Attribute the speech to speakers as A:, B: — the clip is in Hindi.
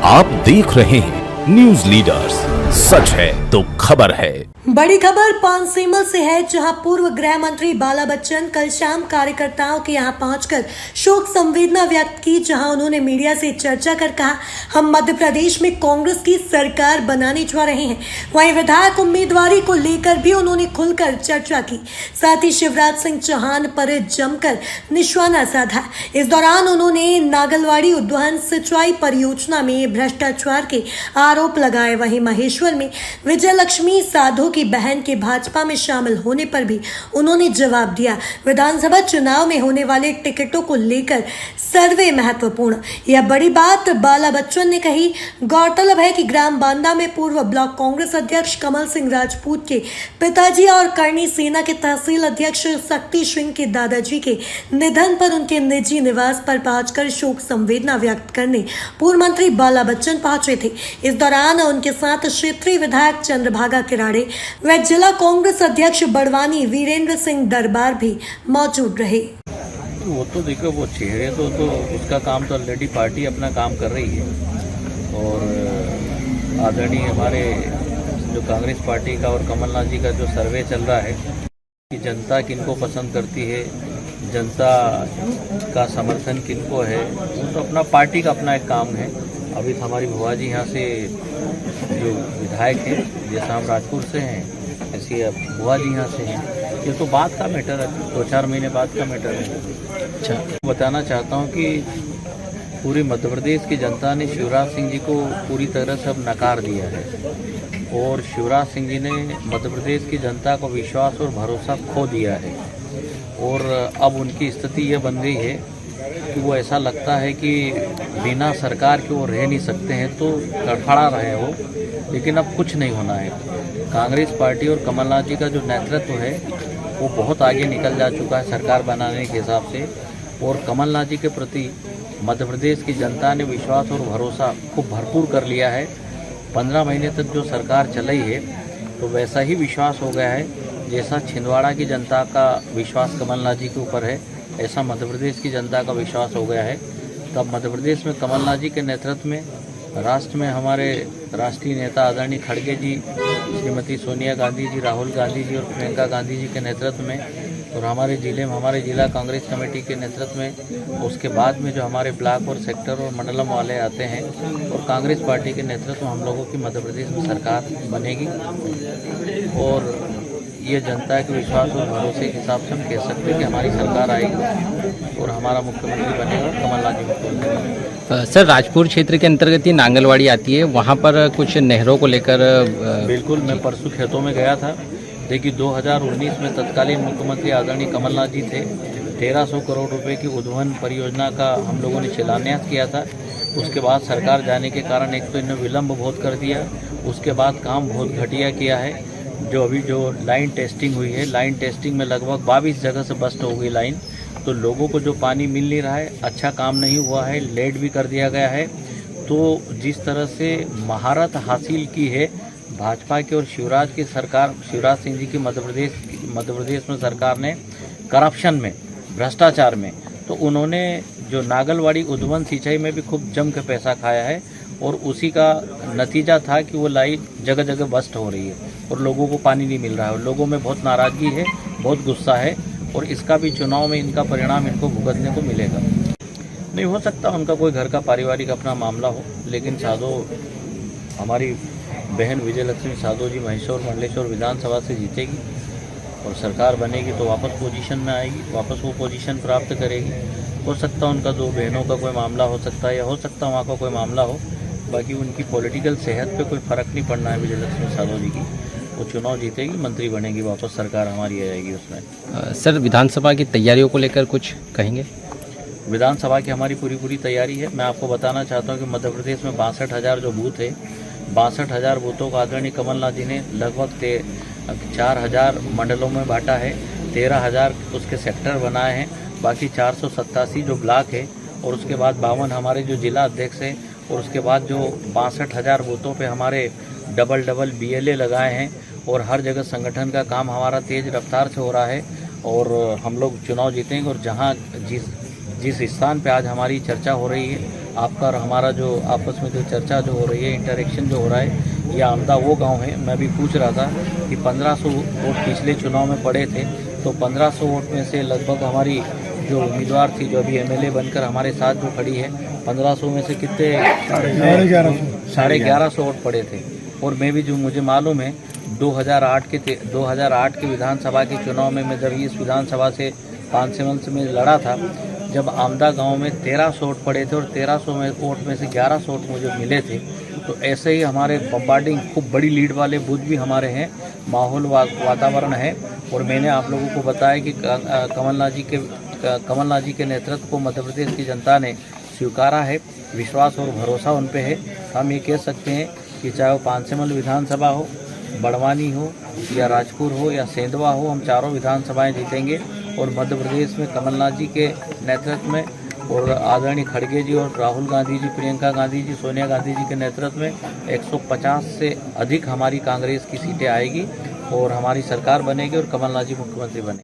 A: आप देख रहे हैं न्यूज लीडर्स, सच है तो खबर है।
B: बड़ी खबर पानसेमल से है, जहां पूर्व गृह मंत्री बाला बच्चन कल शाम कार्यकर्ताओं के यहां पहुंचकर शोक संवेदना व्यक्त की। जहां उन्होंने मीडिया से चर्चा कर कहा, हम मध्य प्रदेश में कांग्रेस की सरकार बनाने जा रहे हैं। वहीं विधायक उम्मीदवारी को लेकर भी उन्होंने खुलकर चर्चा की। साथ ही शिवराज सिंह चौहान पर जमकर निशाना साधा। इस दौरान उन्होंने नागलवाड़ी उद्वहन सिंचाई परियोजना में भ्रष्टाचार के आरोप लगाए। वहीं महेश्वर में विजय लक्ष्मी साधो की बहन के भाजपा में शामिल होने पर भी उन्होंने जवाब दिया। विधानसभा चुनाव में होने वाले टिकटों को लेकर सर्वे महत्वपूर्ण, यह बड़ी बात बाला बच्चन ने कही। गौरतलब है कि ग्राम बांदा में पूर्व ब्लॉक कांग्रेस अध्यक्ष कमल सिंह राजपूत के पिताजी और करनी सेना के तहसील अध्यक्ष शक्ति सिंह के दादाजी के निधन पर उनके निजी निवास पर पहुंचकर शोक संवेदना व्यक्त करने पूर्व मंत्री बाला बच्चन पहुंचे थे। इस दौरान उनके साथ क्षेत्रीय विधायक चंद्रभागा किराड़े व जिला कांग्रेस अध्यक्ष बड़वानी वीरेंद्र सिंह दरबार भी मौजूद रहे।
C: वो तो देखो, वो चेहरे तो उसका काम तो ऑलरेडी पार्टी अपना काम कर रही है। और आदरणीय हमारे जो कांग्रेस पार्टी का और कमलनाथ जी का जो सर्वे चल रहा है कि जनता किनको पसंद करती है, जनता का समर्थन किनको है, वो तो अपना पार्टी का अपना एक काम है। अभी तो हमारी भुआ जी यहाँ से जो विधायक है, जैसा हम राजपुर से हैं ऐसे अब भुआ जी यहाँ से हैं। ये तो बात का मैटर है, 2-4 महीने बाद का मैटर है। अच्छा, बताना चाहता हूँ कि पूरी मध्य प्रदेश की जनता ने शिवराज सिंह जी को पूरी तरह से अब नकार दिया है और शिवराज सिंह जी ने मध्य प्रदेश की जनता को विश्वास और भरोसा खो दिया है। और अब उनकी स्थिति ये बन गई है कि वो ऐसा लगता है कि बिना सरकार के वो रह नहीं सकते हैं, तो तड़फड़ा रहे हो, लेकिन अब कुछ नहीं होना है। कांग्रेस पार्टी और कमलनाथ जी का जो नेतृत्व है वो बहुत आगे निकल जा चुका है सरकार बनाने के हिसाब से। और कमलनाथ जी के प्रति मध्य प्रदेश की जनता ने विश्वास और भरोसा खूब भरपूर कर लिया है। 15 महीने तक जो सरकार चलाई है तो वैसा ही विश्वास हो गया है जैसा छिंदवाड़ा की जनता का विश्वास कमलनाथ जी के ऊपर है, ऐसा मध्य प्रदेश की जनता का विश्वास हो गया है। तब मध्य प्रदेश में कमलनाथ जी के नेतृत्व में, राष्ट्र में हमारे राष्ट्रीय नेता आदरणीय खड़गे जी, श्रीमती सोनिया गांधी जी, राहुल गांधी जी और प्रियंका गांधी जी के नेतृत्व में, और हमारे ज़िले में हमारे जिला कांग्रेस कमेटी के नेतृत्व में, उसके बाद में जो हमारे ब्लॉक और सेक्टर और मंडलम वाले आते हैं, और कांग्रेस पार्टी के नेतृत्व में हम लोगों की मध्य प्रदेश में सरकार बनेगी। और ये जनता के विश्वास और भरोसे के हिसाब से हम कह सकते हैं कि हमारी सरकार आएगी और हमारा मुख्यमंत्री बनेगा कमलनाथ जी मुख्यमंत्री।
D: सर, राजपुर क्षेत्र के अंतर्गत ही नांगलवाड़ी आती है, वहाँ पर कुछ नहरों को लेकर
C: बिल्कुल मैं परसों खेतों में गया था। देखिए 2019 में तत्कालीन मुख्यमंत्री आदरणीय कमलनाथ जी थे। 1300 करोड़ रुपए की उद्वहन परियोजना का हम लोगों ने शिलान्यास किया था। उसके बाद सरकार जाने के कारण एक तो इन्होंने विलम्ब बहुत कर दिया, उसके बाद काम बहुत घटिया किया है। जो अभी जो लाइन टेस्टिंग हुई है, लाइन टेस्टिंग में लगभग 22 जगह से बस्ट हो गई लाइन, तो लोगों को जो पानी मिल नहीं रहा है, अच्छा काम नहीं हुआ है, लेट भी कर दिया गया है। तो जिस तरह से महारत हासिल की है भाजपा की और शिवराज की सरकार, शिवराज सिंह जी की मध्य प्रदेश में सरकार ने करप्शन में, भ्रष्टाचार में, तो उन्होंने जो नागलवाड़ी उद्वहन सिंचाई में भी खूब जम के पैसा खाया है। और उसी का नतीजा था कि वो लाइन जगह जगह बस्ट हो रही है और लोगों को पानी नहीं मिल रहा है। और लोगों में बहुत नाराज़गी है, बहुत गुस्सा है, और इसका भी चुनाव में इनका परिणाम इनको भुगतने को मिलेगा। नहीं हो सकता उनका कोई घर का पारिवारिक अपना मामला हो, लेकिन साधो हमारी बहन विजय लक्ष्मी साधो जी महेश्वर मंडलेश्वर विधानसभा से जीतेगी और सरकार बनेगी तो वापस पोजीशन में आएगी, वापस वो पोजीशन प्राप्त करेगी। हो सकता है उनका 2 बहनों का कोई मामला हो सकता है, या हो सकता है वहाँ का कोई मामला हो। बाकी उनकी पॉलिटिकल सेहत पे कोई फ़र्क नहीं पड़ना है विजय लक्ष्मी साधो जी की। वो चुनाव जीतेगी, मंत्री बनेगी, वापस सरकार हमारी आएगी उसमें।
D: सर, विधानसभा की तैयारियों को लेकर कुछ कहेंगे?
C: विधानसभा की हमारी पूरी तैयारी है। मैं आपको बताना चाहता हूँ कि मध्य प्रदेश में 62,000 जो बूथ है, 62,000 बूथों का आदरणीय कमलनाथ जी ने लगभग 4,000 मंडलों में बांटा है, 13,000 उसके सेक्टर बनाए हैं, बाकी 487 जो ब्लॉक है, और उसके बाद 52 हमारे जो जिला अध्यक्ष हैं, और उसके बाद जो 62,000 बूथों पे हमारे डबल BLA लगाए हैं। और हर जगह संगठन का काम हमारा तेज़ रफ्तार से हो रहा है और हम लोग चुनाव जीतेंगे। और जहां जिस जिस स्थान पे आज हमारी चर्चा हो रही है, आपका और हमारा जो आपस में जो चर्चा जो हो रही है, इंटरेक्शन जो हो रहा है, ये आमदा वो गांव है। मैं भी पूछ रहा था कि 1500 वोट पिछले चुनाव में पड़े थे, तो 1500 वोट में से लगभग हमारी जो उम्मीदवार थी, जो अभी एमएलए बनकर हमारे साथ जो खड़ी है, 1500 में से कितने 1150 वोट पड़े थे। और मैं भी जो मुझे मालूम है 2008 के विधानसभा के चुनाव में मैं जब इस विधानसभा से 5 में लड़ा था, जब आमदा गांव में 1300 वोट पड़े थे और 1300 वोट में से 1100 वोट मुझे मिले थे। तो ऐसे ही हमारे बम्बार्डिंग खूब बड़ी लीड वाले बूथ भी हमारे हैं, माहौल वातावरण है। और मैंने आप लोगों को बताया कि कमलनाथ जी के नेतृत्व को मध्य प्रदेश की जनता ने स्वीकारा है, विश्वास और भरोसा उन पे है। हम ये कह सकते हैं कि चाहे वो पांसेमल विधानसभा हो, बड़वानी हो या राजपुर हो या सेंधवा हो, हम चारों विधानसभाएं जीतेंगे। और मध्य प्रदेश में कमलनाथ जी के नेतृत्व में और आदरणीय खड़गे जी और राहुल गांधी जी, प्रियंका गांधी जी, सोनिया गांधी जी के नेतृत्व में 150 से अधिक हमारी कांग्रेस की सीटें आएगी और हमारी सरकार बनेगी और कमलनाथ जी मुख्यमंत्री बने।